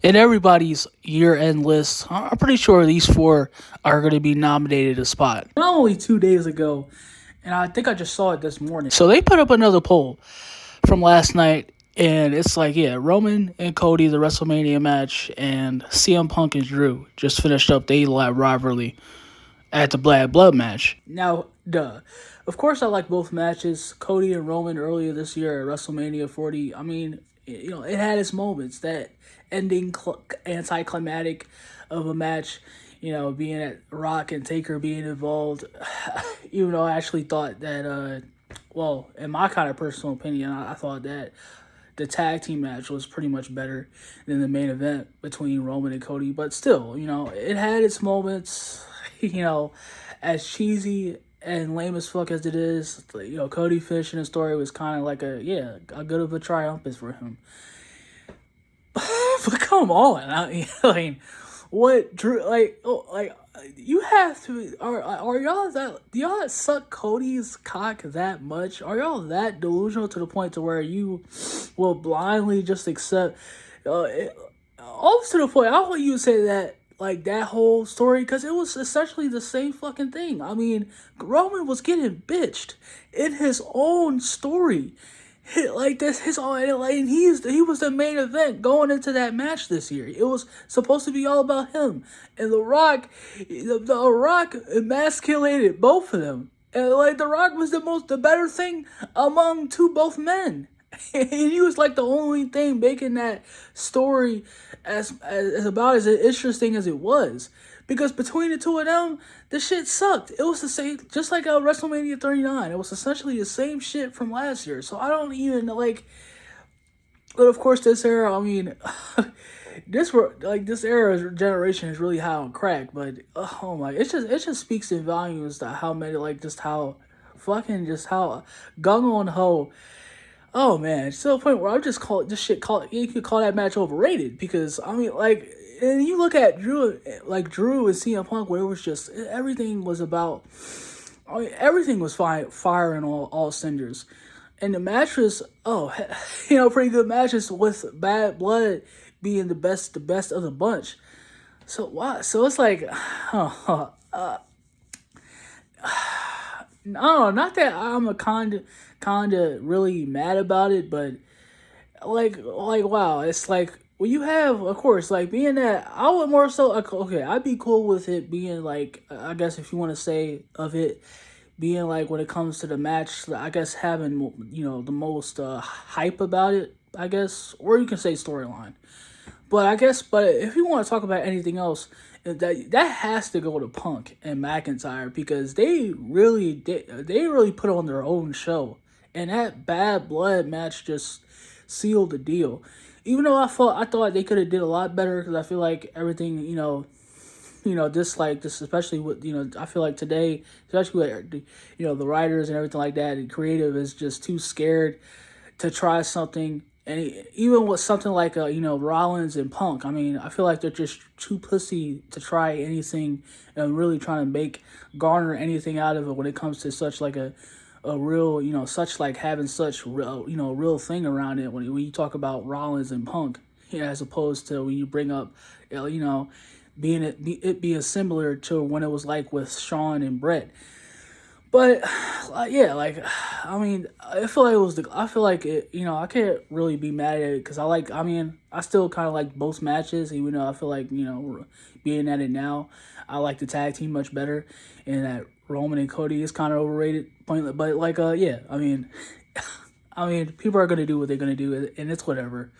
in everybody's year-end list, I'm pretty sure these four are going to be nominated a spot. Not only 2 days ago, and I think I just saw it this morning. So they put up another poll from last night, and it's like, yeah, Roman and Cody, the WrestleMania match, and CM Punk and Drew just finished up the rivalry at the Black Blood match. Now, of course, I like both matches. Cody and Roman earlier this year at WrestleMania 40. I mean, it had its moments. That ending anticlimactic of a match, being at Rock and Taker being involved. Even though I actually thought that, well, in my kind of personal opinion, I thought that the tag team match was pretty much better than the main event between Roman and Cody. But still, it had its moments. As cheesy and lame as fuck as it is, Cody finishing the story was kind of like a good of a triumphant for him. But come on, I mean, what Drew you have to are y'all that do y'all suck Cody's cock that much? Are y'all that delusional to the point to where you will blindly just accept? Almost to the point, I want you to say that. Like that whole story, because it was essentially the same fucking thing. I mean, Roman was getting bitched in his own story, like this his own, and he was the main event going into that match this year. It was supposed to be all about him, and the Rock emasculated both of them, and like the Rock was the better thing among both men. And he was like the only thing making that story as about as interesting as it was. Because between the two of them, the shit sucked. It was the same, just like WrestleMania 39. It was essentially the same shit from last year. So I don't even like. But of course, this era, I mean, this era generation is really high on crack. But oh my, it just speaks in volumes to how many just how gung on ho. Oh man, it's to the point where I just call it this shit. You could call that match overrated because I mean, and you look at Drew and CM Punk, where it was just everything was about. I mean, everything was firing all cinders, and the match was pretty good matches with Bad Blood being the best of the bunch. So wow, so it's like, no, not that I'm a kinda really mad about it, but like wow, it's like when you have, of course, like being that I would more so okay, I'd be cool with it being like I guess if you want to say of it being like when it comes to the match, I guess having the most hype about it, I guess, or you can say storyline. But if you want to talk about anything else, that has to go to Punk and McIntyre because they really put on their own show, and that Bad Blood match just sealed the deal. Even though I thought they could have did a lot better because I feel like everything this especially with I feel like today, especially with the writers and everything like that, and creative is just too scared to try something. And even with something like Rollins and Punk, I mean, I feel like they're just too pussy to try anything and really trying to garner anything out of it when it comes to such like a real such like having such real thing around it when you talk about Rollins and Punk, as opposed to when you bring up being similar to when it was like with Shawn and Brett. But I mean, I feel like it. I can't really be mad at it because I still kind of like both matches, even though I feel like being at it now, I like the tag team much better, and that Roman and Cody is kind of overrated, pointless. But I mean, I mean, people are gonna do what they're gonna do, and it's whatever.